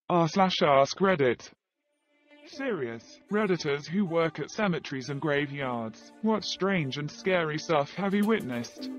r/AskReddit. Serious. Redditors who work at cemeteries and graveyards. What strange and scary stuff have you witnessed?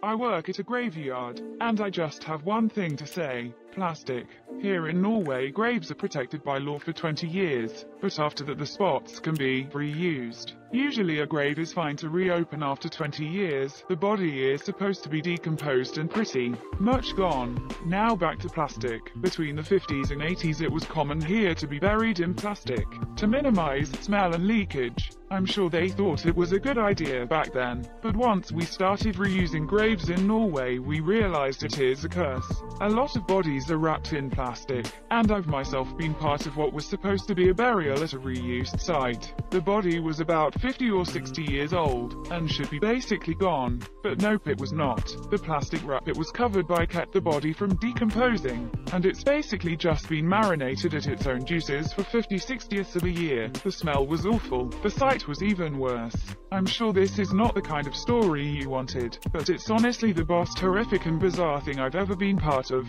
I work at a graveyard, and I just have one thing to say. Plastic. Here in Norway, graves are protected by law for 20 years, but after that the spots can be reused. Usually a grave is fine to reopen after 20 years. The body is supposed to be decomposed and pretty much gone. Now back to plastic. Between the 50s and 80s it was common here to be buried in plastic, to minimize smell and leakage. I'm sure they thought it was a good idea back then, but once we started reusing graves in Norway we realized it is a curse. A lot of bodies are wrapped in plastic, and I've myself been part of what was supposed to be a burial at a reused site. The body was about 50 or 60 years old, and should be basically gone, but nope, it was not. The plastic wrap it was covered by kept the body from decomposing, and it's basically just been marinated at its own juices for 50-60ths of a year. The smell was awful. The sight was even worse. I'm sure this is not the kind of story you wanted, but it's honestly the most horrific and bizarre thing I've ever been part of.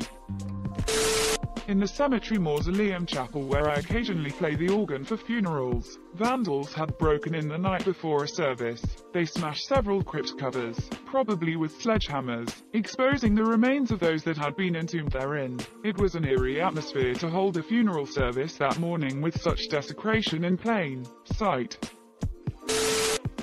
In the cemetery mausoleum chapel where I occasionally play the organ for funerals, vandals had broken in the night before a service. They smashed several crypt covers, probably with sledgehammers, exposing the remains of those that had been entombed therein. It was an eerie atmosphere to hold a funeral service that morning with such desecration in plain sight.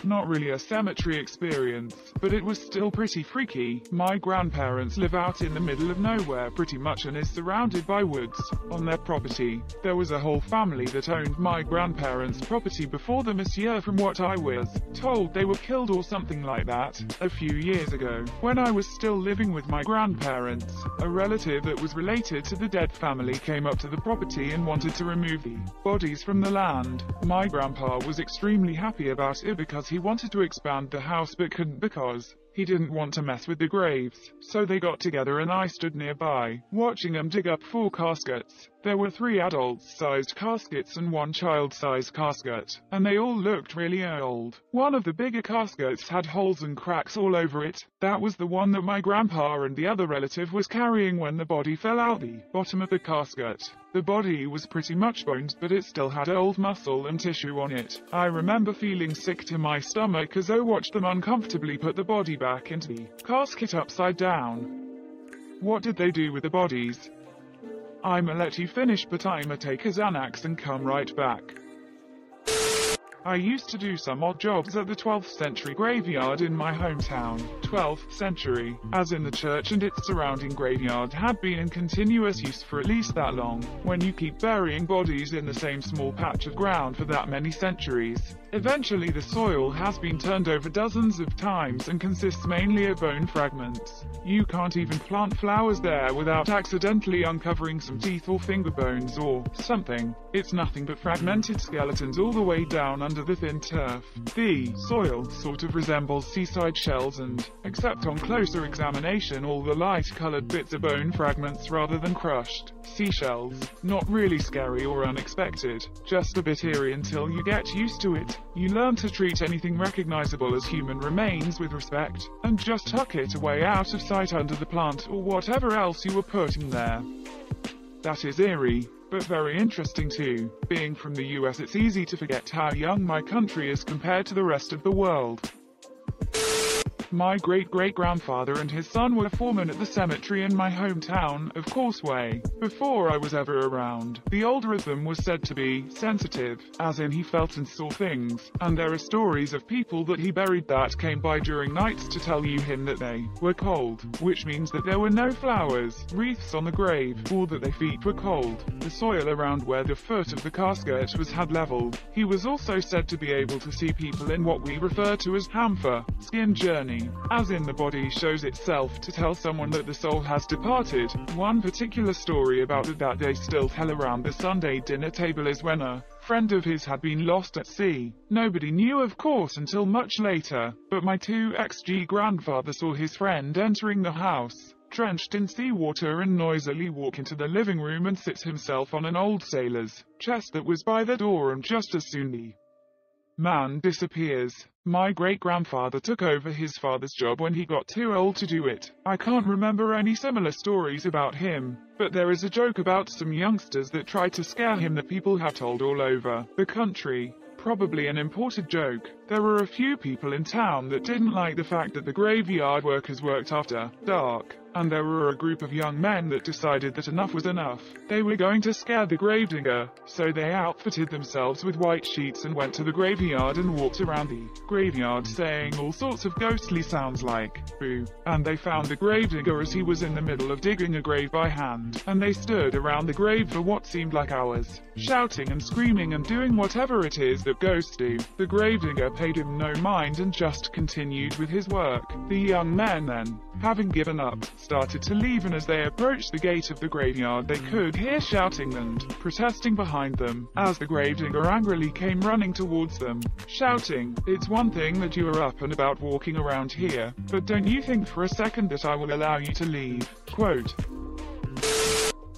Not really a cemetery experience, but it was still pretty freaky. My grandparents live out in the middle of nowhere pretty much and is surrounded by woods. On their property, there was a whole family that owned my grandparents' property before them this year. From what I was told, they were killed or something like that a few years ago. When I was still living with my grandparents, a relative that was related to the dead family came up to the property and wanted to remove the bodies from the land. My grandpa was extremely happy about it because he wanted to expand the house but couldn't because he didn't want to mess with the graves. So they got together and I stood nearby, watching them dig up 4 caskets. There were 3 adult-sized caskets and 1 child-sized casket, and they all looked really old. One of the bigger caskets had holes and cracks all over it. That was the one that my grandpa and the other relative was carrying when the body fell out the bottom of the casket. The body was pretty much bones, but it still had old muscle and tissue on it. I remember feeling sick to my stomach as I watched them uncomfortably put the body back into the casket upside down. What did they do with the bodies? I'ma let you finish, but I'ma take a Xanax and come right back. I used to do some odd jobs at the 12th century graveyard in my hometown. 12th century, as in the church and its surrounding graveyard had been in continuous use for at least that long. When you keep burying bodies in the same small patch of ground for that many centuries, eventually the soil has been turned over dozens of times and consists mainly of bone fragments. You can't even plant flowers there without accidentally uncovering some teeth or finger bones or something. It's nothing but fragmented skeletons all the way down under the thin turf. The soil sort of resembles seaside shells and, except on closer examination, all the light-colored bits are bone fragments rather than crushed seashells. Not really scary or unexpected, just a bit eerie until you get used to it. You learn to treat anything recognizable as human remains with respect, and just tuck it away out of sight under the plant or whatever else you were putting there. That is eerie, but very interesting too. Being from the US, it's easy to forget how young my country is compared to the rest of the world. My great-great-grandfather and his son were foremen at the cemetery in my hometown of Causeway, before I was ever around. The older of them was said to be sensitive, as in he felt and saw things, and there are stories of people that he buried that came by during nights to tell him that they were cold, which means that there were no flowers, wreaths on the grave, or that their feet were cold. The soil around where the foot of the casket was had leveled. He was also said to be able to see people in what we refer to as hamfer, skin journey, as in the body shows itself to tell someone that the soul has departed. One particular story about it that they still tell around the Sunday dinner table is when a friend of his had been lost at sea. Nobody knew, of course, until much later, but my 2xg grandfather saw his friend entering the house, drenched in seawater, and noisily walk into the living room and sits himself on an old sailor's chest that was by the door, and just as soon the man disappears, My great-grandfather took over his father's job when he got too old to do it. I can't remember any similar stories about him, but there is a joke about some youngsters that tried to scare him that people have told all over the country. Probably an imported joke. There were a few people in town that didn't like the fact that the graveyard workers worked after dark, and there were a group of young men that decided that enough was enough. They were going to scare the gravedigger, so they outfitted themselves with white sheets and went to the graveyard and walked around the graveyard saying all sorts of ghostly sounds like boo. And they found the gravedigger as he was in the middle of digging a grave by hand, and they stood around the grave for what seemed like hours, shouting and screaming and doing whatever it is that ghosts do. The gravedigger paid him no mind and just continued with his work. The young men then, having given up, started to leave, and as they approached the gate of the graveyard they could hear shouting and protesting behind them, as the gravedigger angrily came running towards them, shouting, "It's one thing that you are up and about walking around here, but don't you think for a second that I will allow you to leave?" Quote,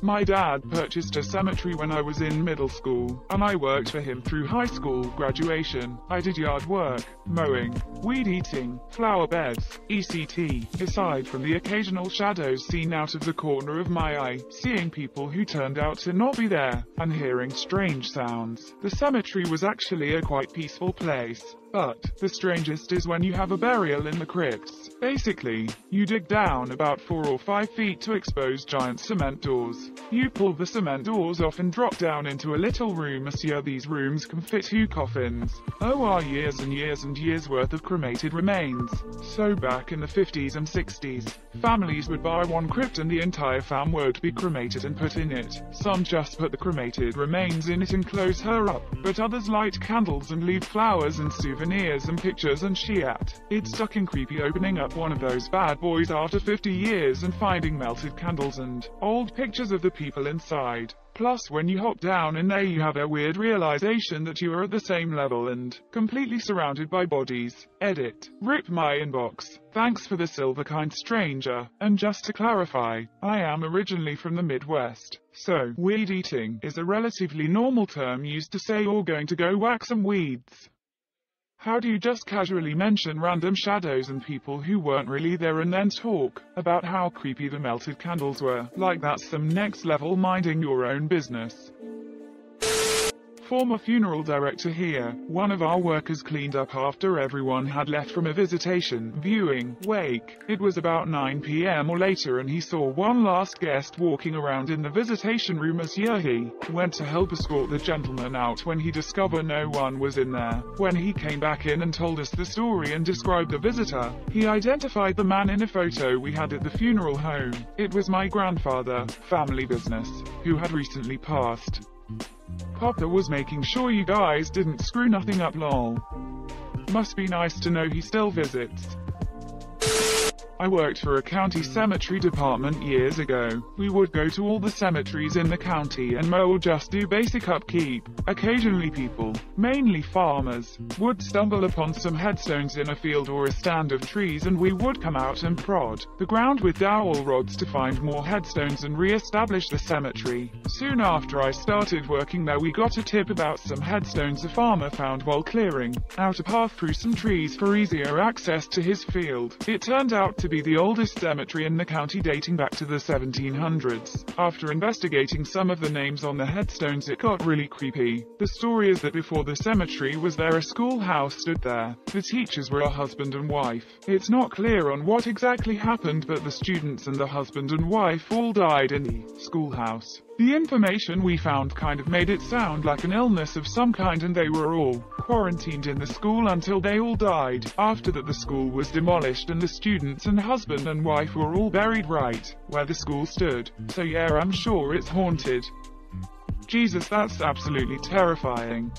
"My dad purchased a cemetery when I was in middle school, and I worked for him through high school graduation. I did yard work, mowing, weed eating, flower beds, etc. Aside from the occasional shadows seen out of the corner of my eye, seeing people who turned out to not be there, and hearing strange sounds. The cemetery was actually a quite peaceful place. But the strangest is when you have a burial in the crypts. Basically, you dig down about 4 or 5 feet to expose giant cement doors. You pull the cement doors off and drop down into a little room. These rooms can fit 2 coffins. Years and years and years worth of cremated remains. So back in the 50s and 60s, families would buy 1 crypt and the entire fam would be cremated and put in it. Some just put the cremated remains in it and close her up, but others light candles and leave flowers and souvenirs and pictures and shit. It's fucking creepy opening up one of those bad boys after 50 years and finding melted candles and old pictures of the people inside. Plus when you hop down in there you have a weird realization that you are at the same level and completely surrounded by bodies. Edit. Rip my inbox. Thanks for the silver kind stranger. And just to clarify, I am originally from the Midwest, so weed eating is a relatively normal term used to say you're going to go whack some weeds. How do you just casually mention random shadows and people who weren't really there and then talk about how creepy the melted candles were? Like that's some next level minding your own business. Former funeral director here. One of our workers cleaned up after everyone had left from a visitation viewing wake. It was about 9 p.m. or later and he saw one last guest walking around in the visitation room. He went to help escort the gentleman out when he discovered no one was in there. When he came back in and told us the story and described the visitor, he identified the man in a photo we had at the funeral home. It was my grandfather, family business, who had recently passed. Papa was making sure you guys didn't screw nothing up, lol. Must be nice to know he still visits. I worked for a county cemetery department years ago. We would go to all the cemeteries in the county and mow or just do basic upkeep. Occasionally people, mainly farmers, would stumble upon some headstones in a field or a stand of trees and we would come out and prod the ground with dowel rods to find more headstones and re-establish the cemetery. Soon after I started working there we got a tip about some headstones a farmer found while clearing out a path through some trees for easier access to his field. It turned out to be the oldest cemetery in the county dating back to the 1700s. After investigating some of the names on the headstones it got really creepy. The story is that before the cemetery was there a schoolhouse stood there. The teachers were a husband and wife. It's not clear on what exactly happened but the students and the husband and wife all died in the schoolhouse. The information we found kind of made it sound like an illness of some kind and they were all quarantined in the school until they all died. After that the school was demolished and the students and husband and wife were all buried right where the school stood. So yeah, I'm sure it's haunted. Jesus, that's absolutely terrifying.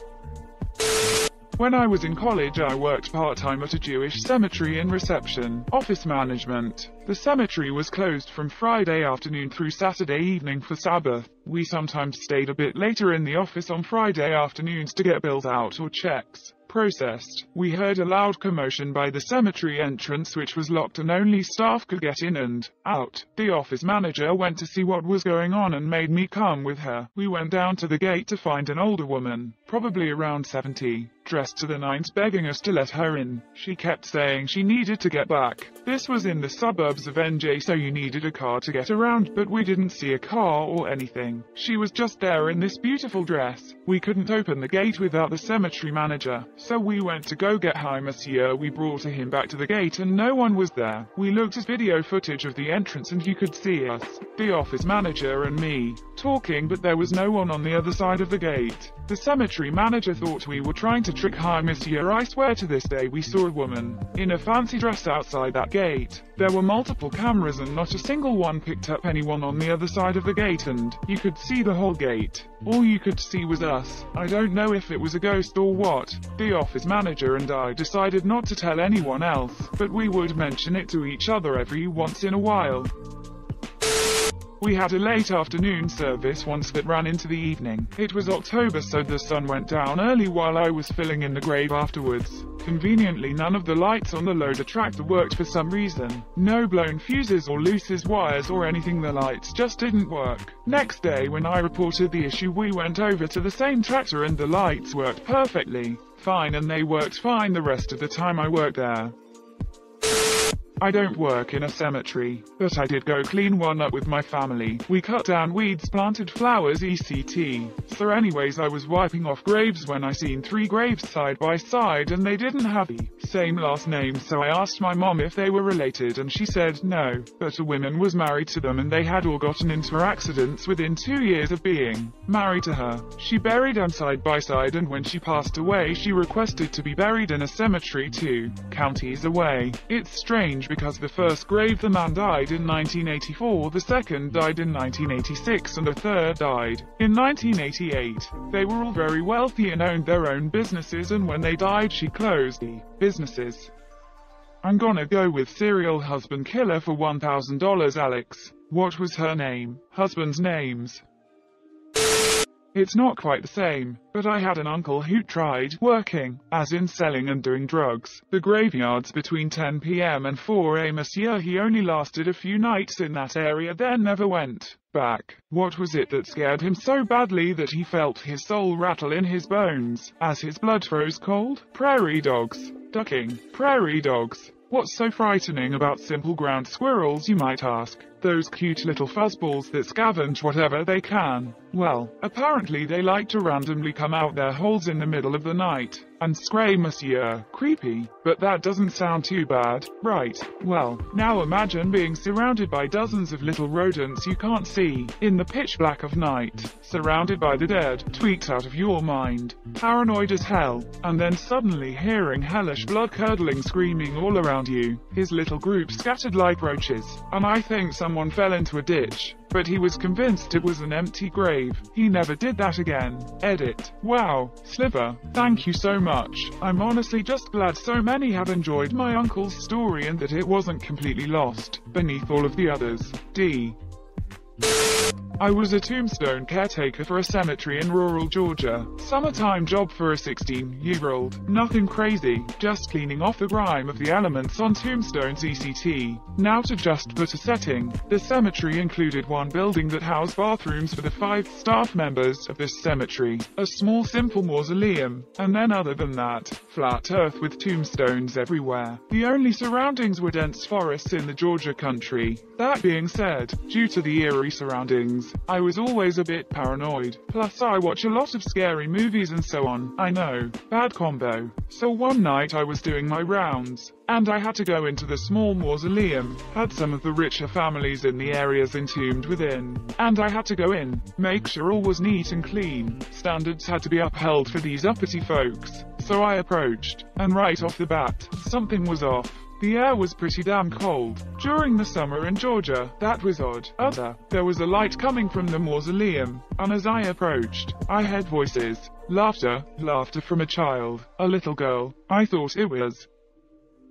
When I was in college I worked part-time at a Jewish cemetery in reception, office management. The cemetery was closed from Friday afternoon through Saturday evening for Sabbath. We sometimes stayed a bit later in the office on Friday afternoons to get bills out or checks. processed. We heard a loud commotion by the cemetery entrance, which was locked and only staff could get in and out. The office manager went to see what was going on and made me come with her. We went down to the gate to find an older woman, probably around 70, dressed to the nines, begging us to let her in. She kept saying she needed to get back. This was in the suburbs of NJ, so you needed a car to get around, but we didn't see a car or anything. She was just there in this beautiful dress. We couldn't open the gate without the cemetery manager, so we went to go get Hi Monsieur. We brought him back to the gate and no one was there. We looked at video footage of the entrance and you could see us, the office manager and me, talking, but there was no one on the other side of the gate. The cemetery manager thought we were trying to trick Hi Monsieur. I swear to this day we saw a woman in a fancy dress outside that gate. There were multiple cameras and not a single one picked up anyone on the other side of the gate, and you could see the whole gate. All you could see was us. I don't know if it was a ghost or what. The office manager and I decided not to tell anyone else, but we would mention it to each other every once in a while. We had a late afternoon service once that ran into the evening. It was October, so the sun went down early while I was filling in the grave afterwards. Conveniently, none of the lights on the loader tractor worked for some reason. No blown fuses or loose wires or anything, the lights just didn't work. Next day when I reported the issue, we went over to the same tractor and the lights worked perfectly fine, and they worked fine the rest of the time I worked there. I don't work in a cemetery, but I did go clean one up with my family. We cut down weeds, planted flowers, etc. So anyways, I was wiping off graves when I seen 3 graves side by side and they didn't have the same last name, so I asked my mom if they were related and she said no, but a woman was married to them and they had all gotten into accidents within 2 years of being married to her. She buried them side by side, and when she passed away she requested to be buried in a cemetery 2 counties away. It's strange because the first grave, the man died in 1984, the second died in 1986 and the third died in 1988. They were all very wealthy and owned their own businesses, and when they died she closed the businesses. I'm gonna go with serial husband killer for $1,000. Alex. What was her name? Husband's names. It's not quite the same, but I had an uncle who tried working, as in selling and doing drugs, the graveyards between 10 p.m. and 4 a.m. this year. He only lasted a few nights in that area, then never went back. What was it that scared him so badly that he felt his soul rattle in his bones as his blood froze cold? Prairie dogs. Ducking. Prairie dogs. What's so frightening about simple ground squirrels, you might ask? Those cute little fuzzballs that scavenge whatever they can. Well, apparently they like to randomly come out their holes in the middle of the night and scream, monsieur. Creepy, but that doesn't sound too bad, right? Well, now imagine being surrounded by dozens of little rodents you can't see in the pitch black of night, surrounded by the dead, tweaked out of your mind, paranoid as hell, and then suddenly hearing hellish blood-curdling screaming all around you. His little group scattered like roaches, and I think someone fell into a ditch, but he was convinced it was an empty grave. He never did that again. Edit. Wow, Sliver, thank you so much. I'm honestly just glad so many have enjoyed my uncle's story and that it wasn't completely lost beneath all of the others. D. I was a tombstone caretaker for a cemetery in rural Georgia. Summertime job for a 16-year-old. Nothing crazy, just cleaning off the grime of the elements on tombstones etc. Now to just put a setting, the cemetery included one building that housed bathrooms for the 5 staff members of this cemetery, a small simple mausoleum, and then other than that, flat earth with tombstones everywhere. The only surroundings were dense forests in the Georgia country. That being said, due to the eerie surroundings, I was always a bit paranoid. Plus I watch a lot of scary movies and so on. I know, bad combo. So one night I was doing my rounds, and I had to go into the small mausoleum, had some of the richer families in the areas entombed within, and I had to go in, make sure all was neat and clean. Standards had to be upheld for these uppity folks. So I approached, and right off the bat, something was off. The air was pretty damn cold. During the summer in Georgia, that was odd. There was a light coming from the mausoleum, and as I approached, I heard voices. Laughter from a child, a little girl. I thought it was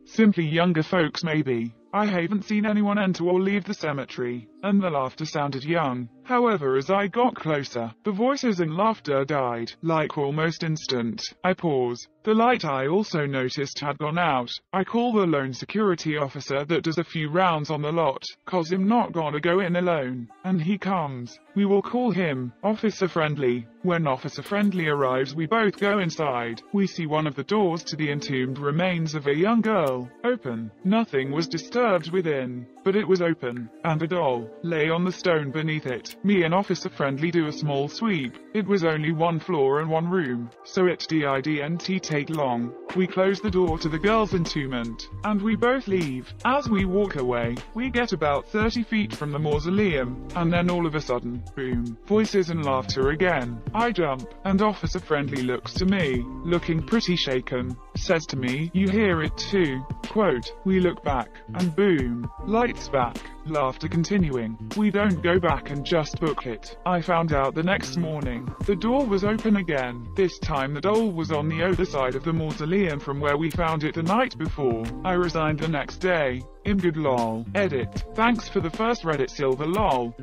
simply younger folks maybe. I haven't seen anyone enter or leave the cemetery, and the laughter sounded young. However, as I got closer, the voices and laughter died, like almost instant. I pause. The light I also noticed had gone out. I call the lone security officer that does a few rounds on the lot, cause I'm not gonna go in alone. And he comes. We will call him Officer Friendly. When Officer Friendly arrives, we both go inside. We see one of the doors to the entombed remains of a young girl open. Nothing was disturbed within, but it was open, and a doll lay on the stone beneath it. Me and Officer Friendly do a small sweep. It was only one floor and one room, so it didn't take long. We close the door to the girl's entombment, and we both leave. As we walk away, we get about 30 feet from the mausoleum, and then all of a sudden, boom, voices and laughter again. I jump, and Officer Friendly looks to me, looking pretty shaken, says to me, "You hear it too?" Quote, we look back, and boom, lights back, laughter continuing. We don't go back and just book it. I found out the next morning. The door was open again. This time the doll was on the other side of the mausoleum from where we found it the night before. I resigned the next day. In good lol. Edit. Thanks for the first Reddit silver lol.